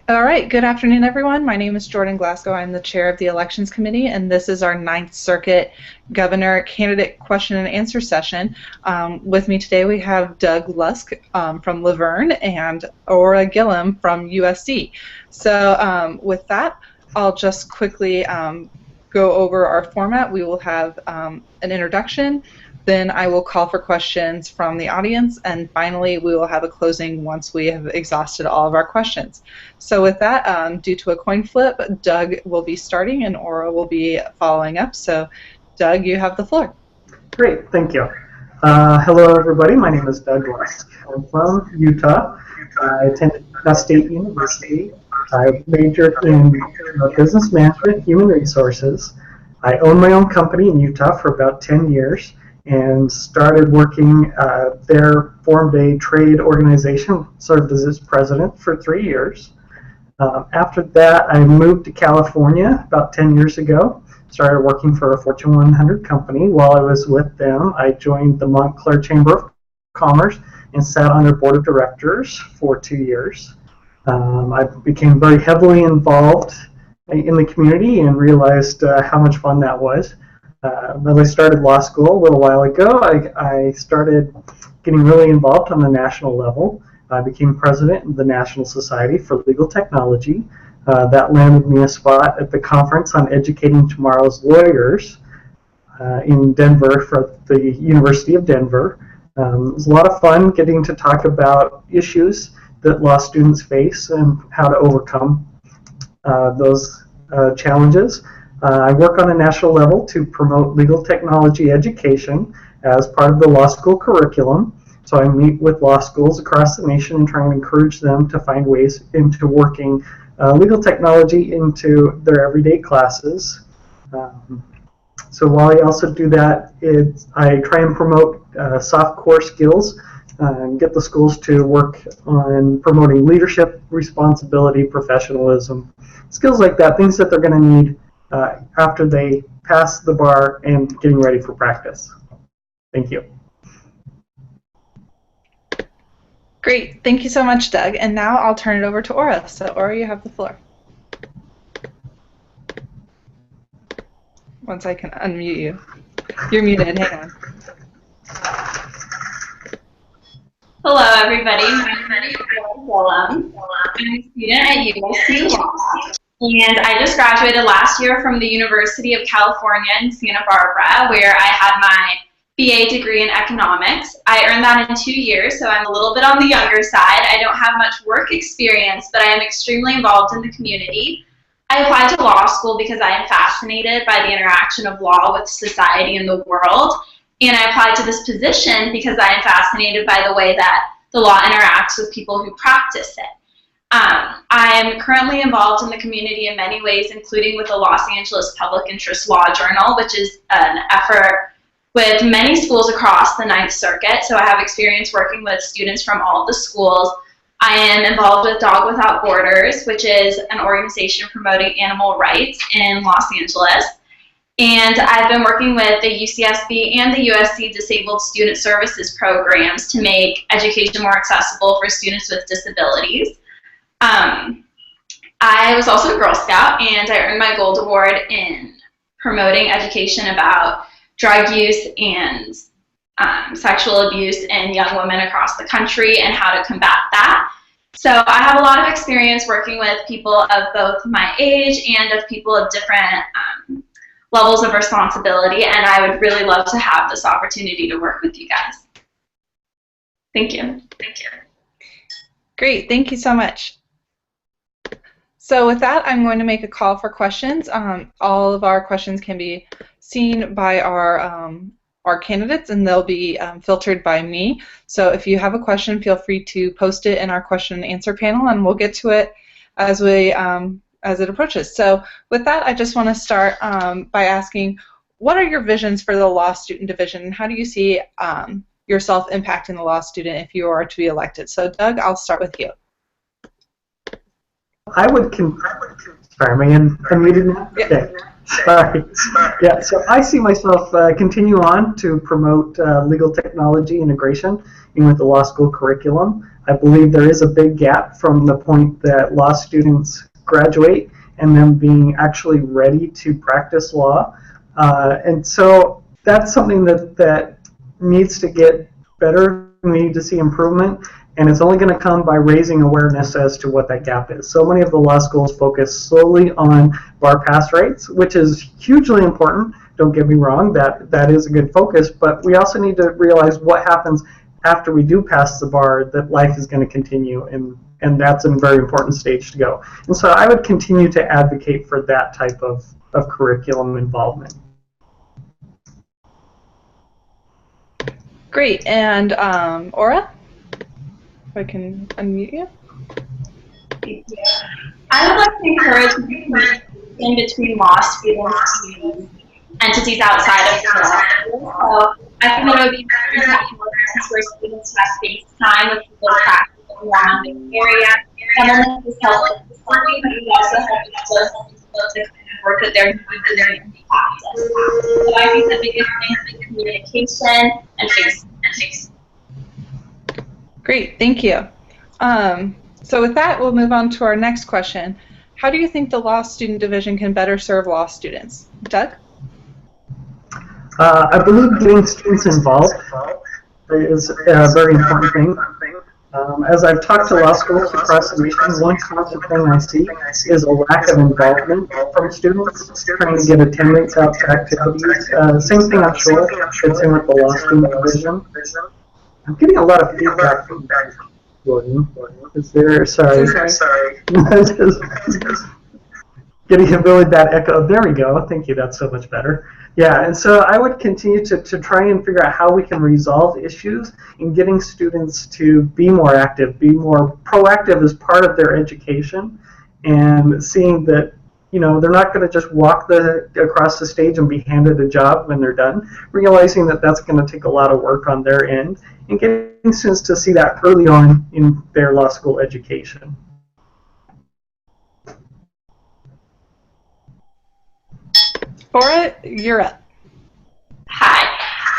All right, good afternoon, everyone. My name is Jordan Glasgow. I'm the chair of the Elections Committee, and this is our Ninth Circuit Governor Candidate Question and Answer session. With me today, we have Doug Lusk from Laverne and Aura Gillum from USC. So with that, I'll just quickly go over our format. We will have an introduction, then I will call for questions from the audience, and finally we will have a closing once we have exhausted all of our questions. So with that, due to a coin flip, Doug will be starting and Aura will be following up. So Doug, you have the floor. Great, thank you. Hello everybody, my name is Doug Lusk. I'm from Utah. I attended Utah State University. I majored in business management, human resources. I own my own company in Utah for about 10 years and started working there, formed a trade organization, served as its president for 3 years. After that, I moved to California about 10 years ago, started working for a Fortune 100 company. While I was with them, I joined the Montclair Chamber of Commerce and sat on their board of directors for 2 years. I became very heavily involved in the community and realized how much fun that was. As I started law school a little while ago, I started getting really involved on the national level. I became president of the National Society for Legal Technology. That landed me a spot at the Conference on Educating Tomorrow's Lawyers in Denver for the University of Denver. It was a lot of fun getting to talk about issues that law students face and how to overcome those challenges. I work on a national level to promote legal technology education as part of the law school curriculum. So I meet with law schools across the nation and try and encourage them to find ways into working legal technology into their everyday classes. So while I also do that, I try and promote soft core skills and get the schools to work on promoting leadership, responsibility, professionalism, skills like that, things that they're going to need after they pass the bar and getting ready for practice. Thank you. Great, thank you so much, Doug. And now I'll turn it over to Aura. So Aura, you have the floor. Once I can unmute you. You're muted, hang on. Hello everybody, my name is Aura Gillum. I'm a student at USC Law, and I just graduated last year from the University of California in Santa Barbara, where I had my BA degree in economics. I earned that in 2 years, so I'm a little bit on the younger side. I don't have much work experience, but I am extremely involved in the community. I applied to law school because I am fascinated by the interaction of law with society and the world. And I applied to this position because I am fascinated by the way that the law interacts with people who practice it. I am currently involved in the community in many ways, including with the Los Angeles Public Interest Law Journal, which is an effort with many schools across the Ninth Circuit. So I have experience working with students from all of the schools. I am involved with Dog Without Borders, which is an organization promoting animal rights in Los Angeles. And I've been working with the UCSB and the USC Disabled Student Services programs to make education more accessible for students with disabilities. I was also a Girl Scout, and I earned my Gold Award in promoting education about drug use and sexual abuse in young women across the country and how to combat that. So I have a lot of experience working with people of both my age and of people of different levels of responsibility, and I would really love to have this opportunity to work with you guys. Thank you. Thank you. Great, thank you so much. So with that, I'm going to make a call for questions. All of our questions can be seen by our candidates, and they'll be filtered by me. So if you have a question, feel free to post it in our question and answer panel, and we'll get to it as it approaches. So with that, I just want to start by asking, what are your visions for the law student division, and how do you see yourself impacting the law student if you are to be elected? So Doug, I'll start with you. Sorry, am I unmuted now? Yeah. Okay. Sorry. Yeah, so I see myself continue on to promote legal technology integration in with the law school curriculum. I believe there is a big gap from the point that law students graduate and them being actually ready to practice law. And so that's something that needs to get better. We need to see improvement, and it's only going to come by raising awareness as to what that gap is. So many of the law schools focus solely on bar pass rates, which is hugely important. Don't get me wrong, that is a good focus, but we also need to realize what happens after we do pass the bar, that life is going to continue, and that's a very important stage to go. And so I would continue to advocate for that type of curriculum involvement. Great. And Aura, if I can unmute you. I would like to encourage communication between law students and entities outside of law. So I think it would be important for students to have space time with people practicing law in the area. And then this helps with funding, but we also have the kind of work that they're doing in practice. So I think the biggest thing is communication and face. Great, thank you. So with that, we'll move on to our next question. How do you think the Law Student Division can better serve law students? Doug? I believe getting students involved is a very important thing. As I've talked to law schools across the nation, one constant thing I see is a lack of involvement from students, trying to get attendance out to activities. Same thing I'm sure fits in with the Law Student Division. I'm getting a lot of feedback from William. Is there, sorry. Getting a really bad echo. There we go. Thank you. That's so much better. Yeah, and so I would continue to try and figure out how we can resolve issues in getting students to be more active, be more proactive as part of their education, and seeing that, you know, they're not going to just walk across the stage and be handed a job when they're done, realizing that that's going to take a lot of work on their end, and getting students to see that early on in their law school education. Aura, you're up. Hi.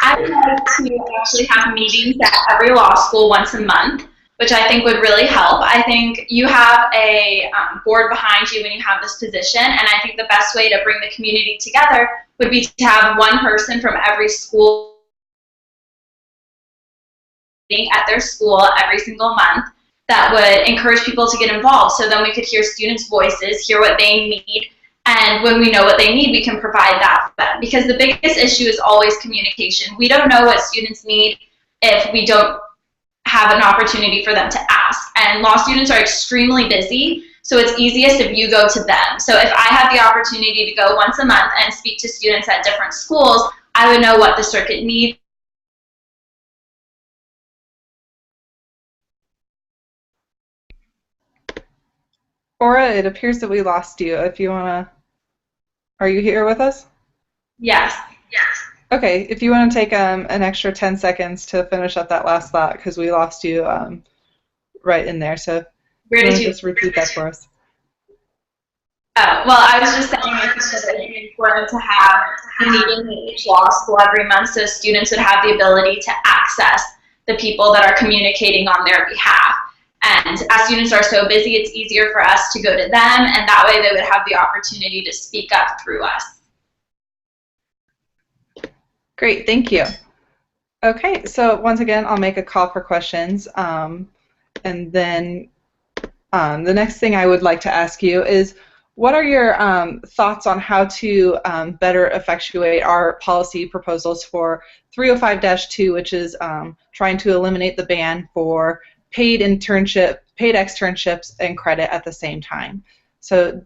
I would like to actually have meetings at every law school once a month, which I think would really help. I think you have a board behind you when you have this position, and I think the best way to bring the community together would be to have one person from every school at their school every single month that would encourage people to get involved, so then we could hear students' voices, hear what they need, and when we know what they need, we can provide that for them. Because the biggest issue is always communication. We don't know what students need if we don't have an opportunity for them to ask. And law students are extremely busy, so it's easiest if you go to them. So if I have the opportunity to go once a month and speak to students at different schools, I would know what the circuit needs. Aura, it appears that we lost you. If you want to... Are you here with us? Yes. Okay, if you want to take an extra 10 seconds to finish up that last thought, because we lost you right in there. So Where did you just repeat that for us? Well, I was just saying I think that it's important to have a meeting at each law school every month so students would have the ability to access the people that are communicating on their behalf. And as students are so busy, it's easier for us to go to them, and that way they would have the opportunity to speak up through us. Great, thank you. Okay, so once again, I'll make a call for questions. And then the next thing I would like to ask you is, what are your thoughts on how to better effectuate our policy proposals for 305-2, which is trying to eliminate the ban for paid externships and credit at the same time? So,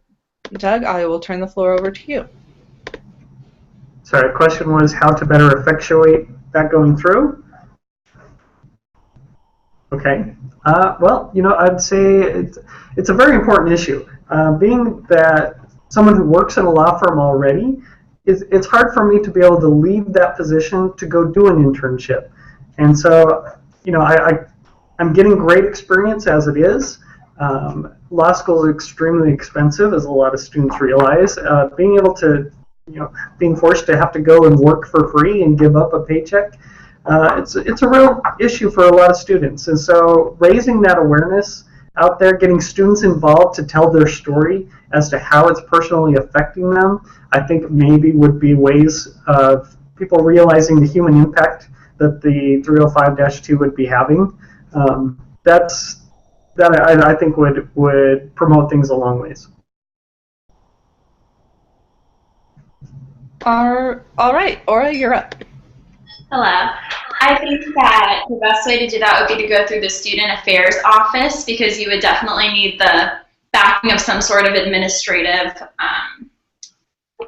Doug, I will turn the floor over to you. Sorry, the question was how to better effectuate that going through? Okay. Well, you know, I'd say it's a very important issue. Being that someone who works in a law firm already, it's hard for me to be able to leave that position to go do an internship. And so, you know, I'm getting great experience as it is. Law school is extremely expensive, as a lot of students realize. Being able to, you know, being forced to have to go and work for free and give up a paycheck it's a real issue for a lot of students. And so raising that awareness out there, getting students involved to tell their story as to how it's personally affecting them, I think maybe would be ways of people realizing the human impact that the 305-2 would be having. That I think would promote things a long ways. All right, Aura, you're up. Hello. I think that the best way to do that would be to go through the Student Affairs Office, because you would definitely need the backing of some sort of administrative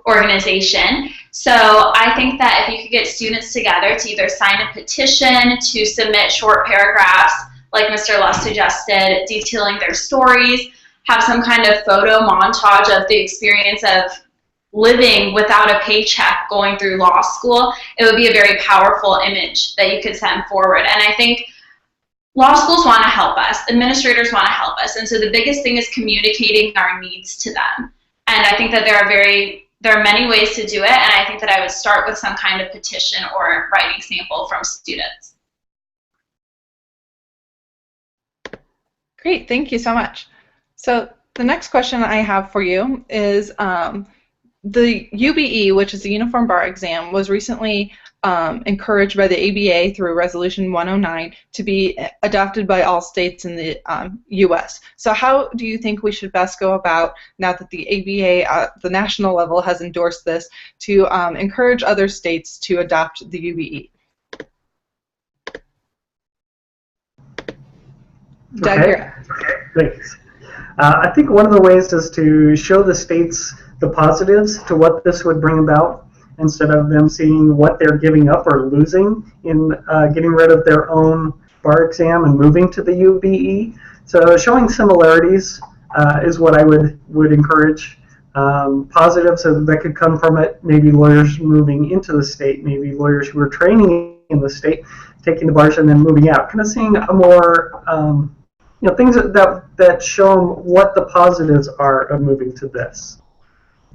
organization. So I think that if you could get students together to either sign a petition, to submit short paragraphs, like Mr. Luss suggested, detailing their stories, have some kind of photo montage of the experience of living without a paycheck going through law school, it would be a very powerful image that you could send forward. And I think law schools want to help us, administrators want to help us, and so the biggest thing is communicating our needs to them. And I think that there are many ways to do it, and I think that I would start with some kind of petition or writing sample from students. Great, thank you so much. So the next question I have for you is the UBE, which is the Uniform Bar Exam, was recently encouraged by the ABA through Resolution 109 to be adopted by all states in the U.S. So how do you think we should best go about, now that the ABA at the national level has endorsed this, to encourage other states to adopt the UBE? Doug, you're up. Thanks. I think one of the ways is to show the states the positives to what this would bring about, instead of them seeing what they're giving up or losing in getting rid of their own bar exam and moving to the UBE. So showing similarities is what I would encourage. Positives that could come from it, maybe lawyers moving into the state, maybe lawyers who are training in the state, taking the bars and then moving out. Kind of seeing a more, things that show them what the positives are of moving to this.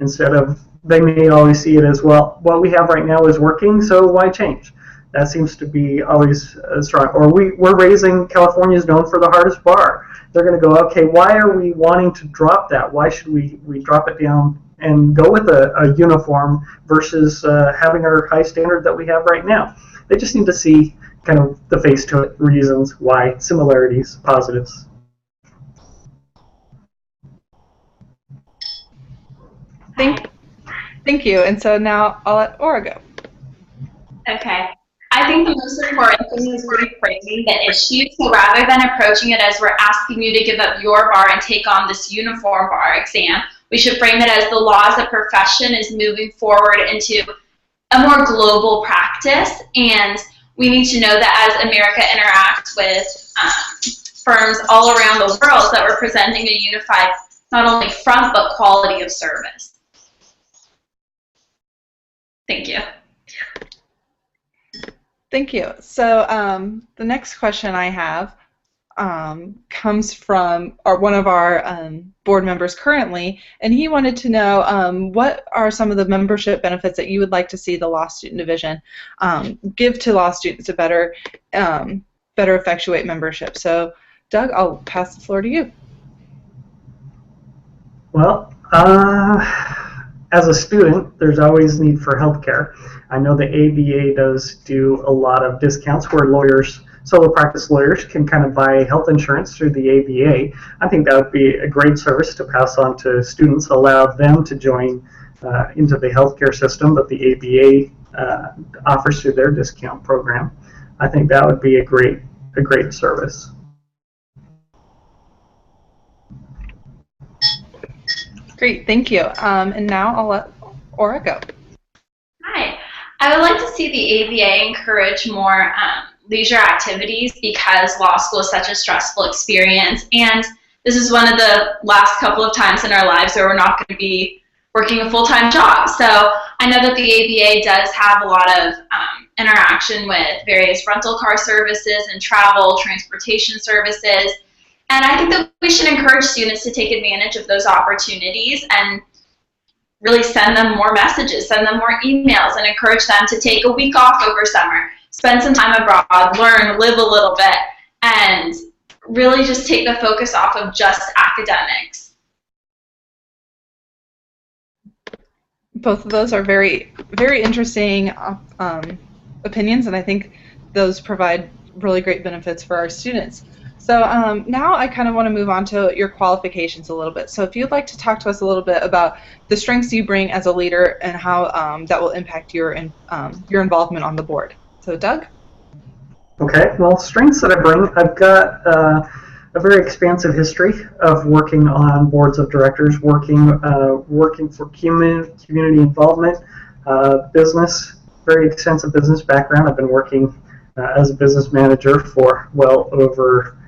Instead of, they may always see it as, well, what we have right now is working, so why change? That seems to be always strong. Or we're raising, California's known for the hardest bar. They're going to go, okay, why are we wanting to drop that? Why should we drop it down and go with a uniform versus having our high standard that we have right now? They just need to see kind of the face to it, reasons why, similarities, positives. Thank you. And so now I'll let Aura go. Okay. I think the most important thing is reframing the issue. So rather than approaching it as we're asking you to give up your bar and take on this uniform bar exam, we should frame it as the law as a profession is moving forward into a more global practice. And we need to know that as America interacts with firms all around the world, that we're presenting a unified, not only front, but quality of service. Thank you. Thank you. So the next question I have comes from one of our board members currently, and he wanted to know what are some of the membership benefits that you would like to see the Law Student Division give to law students to better effectuate membership. So Doug, I'll pass the floor to you. Well, as a student, there's always need for health care. I know the ABA does do a lot of discounts where lawyers, solo practice lawyers, can kind of buy health insurance through the ABA. I think that would be a great service to pass on to students, allow them to join into the healthcare system that the ABA offers through their discount program. I think that would be a great service. Great, thank you. And now I'll let Aura go. Hi. I would like to see the ABA encourage more leisure activities, because law school is such a stressful experience, and this is one of the last couple of times in our lives where we're not going to be working a full-time job. So I know that the ABA does have a lot of interaction with various rental car services and travel, transportation services. And I think that we should encourage students to take advantage of those opportunities and really send them more messages, send them more emails, and encourage them to take a week off over summer, spend some time abroad, learn, live a little bit, and really just take the focus off of just academics. Both of those are very, very interesting opinions, and I think those provide really great benefits for our students. So now I kind of want to move on to your qualifications a little bit. So if you'd like to talk to us a little bit about the strengths you bring as a leader and how that will impact your involvement on the board. So Doug? Okay, well, strengths that I bring, I've got a very expansive history of working on boards of directors, working for community involvement, business, very extensive business background. I've been working as a business manager for well over,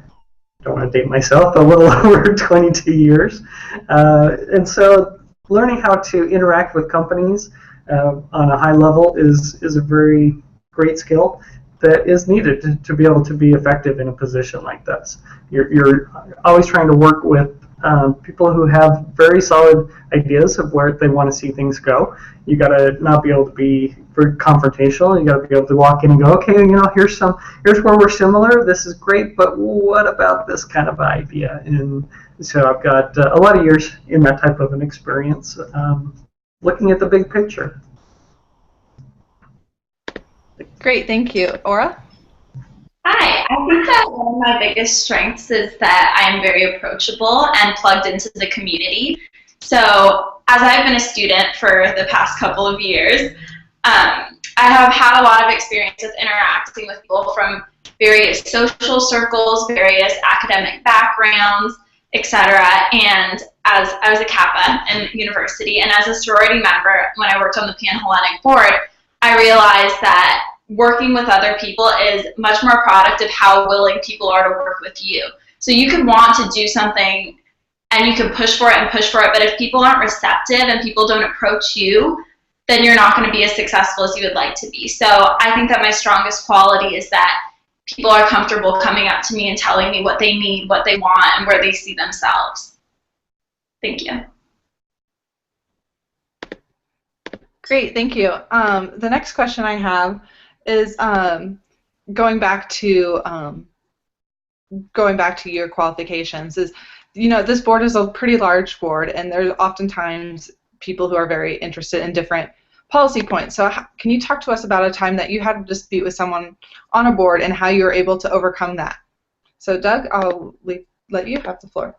don't want to date myself, a little over 22 years. And so learning how to interact with companies on a high level is a very great skill that is needed to be able to be effective in a position like this. You're always trying to work with people who have very solid ideas of where they want to see things go. You got to not be able to be very confrontational. You got to be able to walk in and go, okay, here's where we're similar. This is great, but what about this kind of idea? And so I've got a lot of years in that type of an experience, looking at the big picture. Great, thank you. Aura? Hi, I think that one of my biggest strengths is that I am very approachable and plugged into the community. So as I've been a student for the past couple of years, I have had a lot of experience with interacting with people from various social circles, various academic backgrounds, etc. And as I was a Kappa in university and as a sorority member when I worked on the Panhellenic board, I realized that working with other people is much more a product of how willing people are to work with you. So you could want to do something and you can push for it, but if people aren't receptive and people don't approach you, then you're not going to be as successful as you would like to be. So I think that my strongest quality is that people are comfortable coming up to me and telling me what they need, what they want, and where they see themselves. Thank you. Great, thank you. The next question I have is going back to your qualifications. Is this board is a pretty large board, and there's oftentimes people who are very interested in different policy points. So can you talk to us about a time that you had a dispute with someone on a board and how you were able to overcome that? So Doug, I'll let you have the floor.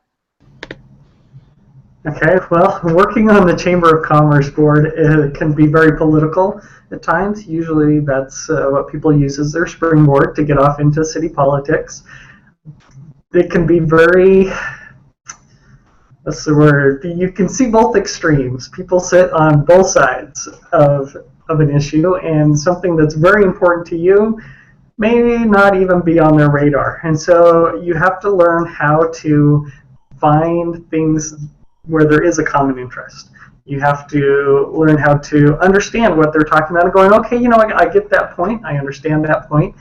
Okay, well, working on the Chamber of Commerce board can be very political at times. Usually that's what people use as their springboard to get off into city politics. It can be very, what's the word, you can see both extremes. People sit on both sides of an issue, and something that's very important to you may not even be on their radar. And so you have to learn how to find things where there is a common interest. You have to learn how to understand what they're talking about and going, okay, I get that point, I understand that point,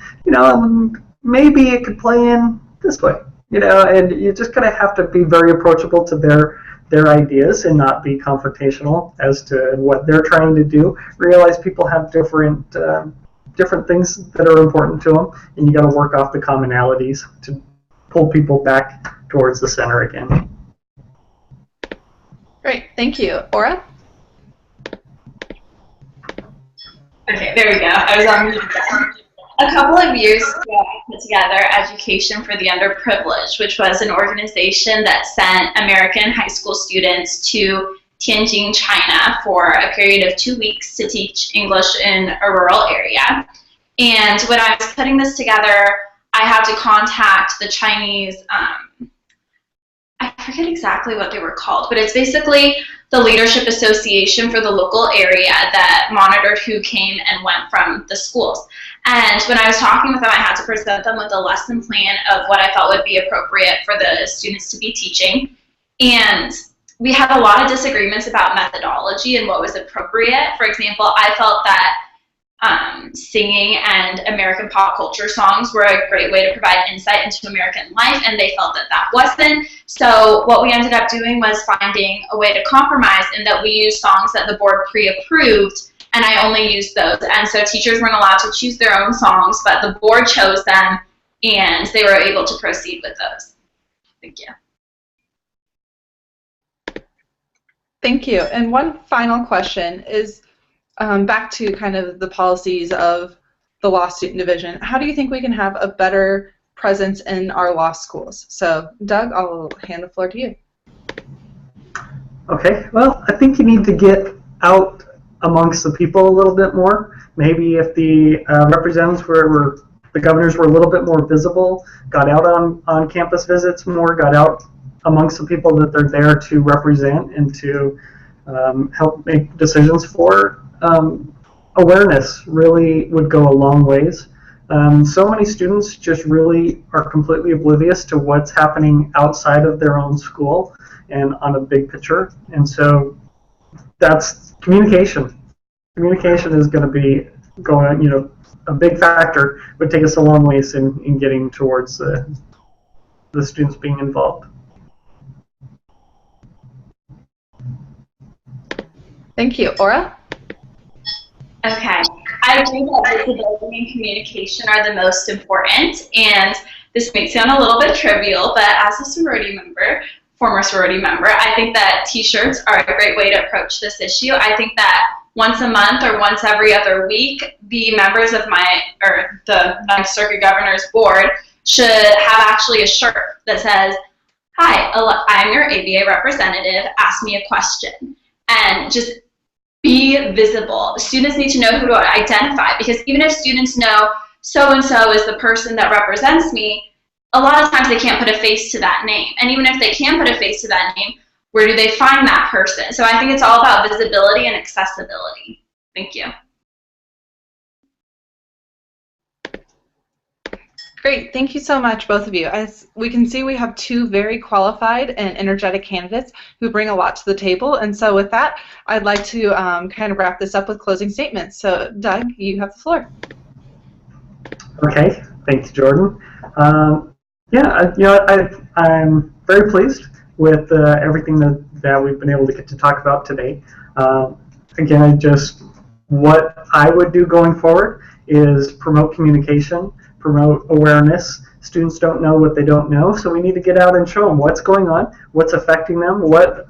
maybe it could play in this way, and you just kind of have to be very approachable to their ideas and not be confrontational as to what they're trying to do. Realize people have different things that are important to them, and you got to work off the commonalities to pull people back towards the center again. Great, thank you. Aura? Okay, there we go. I was on mute. A couple of years ago, I put together Education for the Underprivileged, which was an organization that sent American high school students to Tianjin, China for a period of 2 weeks to teach English in a rural area. And when I was putting this together, I had to contact the Chinese, I forget exactly what they were called, but it's basically the leadership association for the local area that monitored who came and went from the schools. And when I was talking with them, I had to present them with a lesson plan of what I felt would be appropriate for the students to be teaching. And we had a lot of disagreements about methodology and what was appropriate. For example, I felt that singing and American pop culture songs were a great way to provide insight into American life, and they felt that that wasn't. So what we ended up doing was finding a way to compromise in that we used songs that the board pre-approved and I only used those. And so teachers weren't allowed to choose their own songs, but the board chose them, and they were able to proceed with those. Thank you. Thank you. And one final question is back to kind of the policies of the law student division. How do you think we can have a better presence in our law schools? So, Doug, I'll hand the floor to you. Okay, well, I think you need to get out amongst the people a little bit more. Maybe if the representatives the governors were a little bit more visible, got out on campus visits more, got out amongst the people that they're there to represent and to help make decisions for, awareness really would go a long ways. So many students just really are completely oblivious to what's happening outside of their own school and on a big picture. And so that's communication. Communication is going to be a big factor, would take us a long ways in getting towards the students being involved. Thank you. Aura? Okay. I agree that visibility and communication are the most important, and this may sound a little bit trivial, but as a sorority member, former sorority member, I think that t-shirts are a great way to approach this issue. I think that once a month or once every other week, the members of the Ninth Circuit Governor's Board should have actually a shirt that says, "Hi, I'm your ABA representative, ask me a question." And just be visible. Students need to know who to identify, because even if students know so-and-so is the person that represents me, a lot of times they can't put a face to that name. And even if they can put a face to that name, where do they find that person? So I think it's all about visibility and accessibility. Thank you. Great. Thank you so much, both of you. As we can see, we have two very qualified and energetic candidates who bring a lot to the table. And so with that, I'd like to kind of wrap this up with closing statements. So, Doug, you have the floor. Okay. Thanks, Jordan. I'm very pleased with everything that we've been able to get to talk about today. Again, what I would do going forward is promote communication, promote awareness. Students don't know what they don't know, so we need to get out and show them what's going on, what's affecting them, what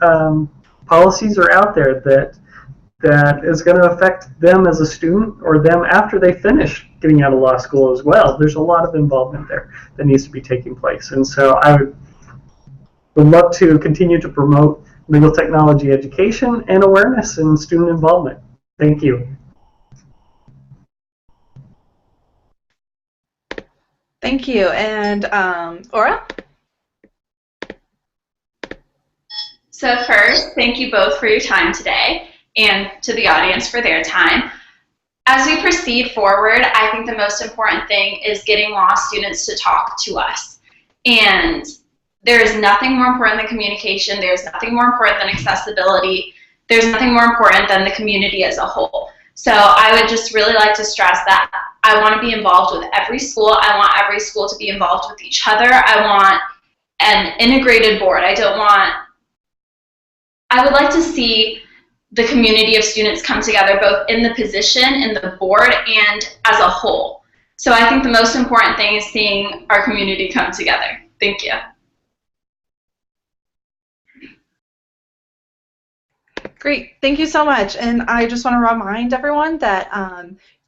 policies are out there that is going to affect them as a student or them after they finish getting out of law school as well. There's a lot of involvement there that needs to be taking place. And so I would love to continue to promote legal technology education and awareness and student involvement. Thank you. Thank you. And Aura? So first, thank you both for your time today, and to the audience for their time. As we proceed forward, I think the most important thing is getting law students to talk to us. And there is nothing more important than communication. There's nothing more important than accessibility. There's nothing more important than the community as a whole. So I would just really like to stress that I want to be involved with every school. I want every school to be involved with each other. I want an integrated board. I would like to see the community of students come together, both in the position, in the board, and as a whole. So I think the most important thing is seeing our community come together. Thank you. Great. Thank you so much. And I just want to remind everyone that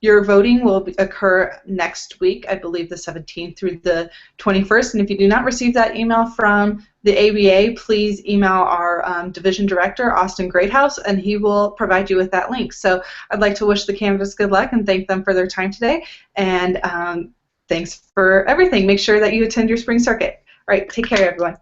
your voting will occur next week, I believe the 17th through the 21st. And if you do not receive that email from the ABA, please email our division director, Austin Greathouse, and he will provide you with that link. So I'd like to wish the candidates good luck and thank them for their time today. And thanks for everything. Make sure that you attend your spring circuit. All right, take care, everyone.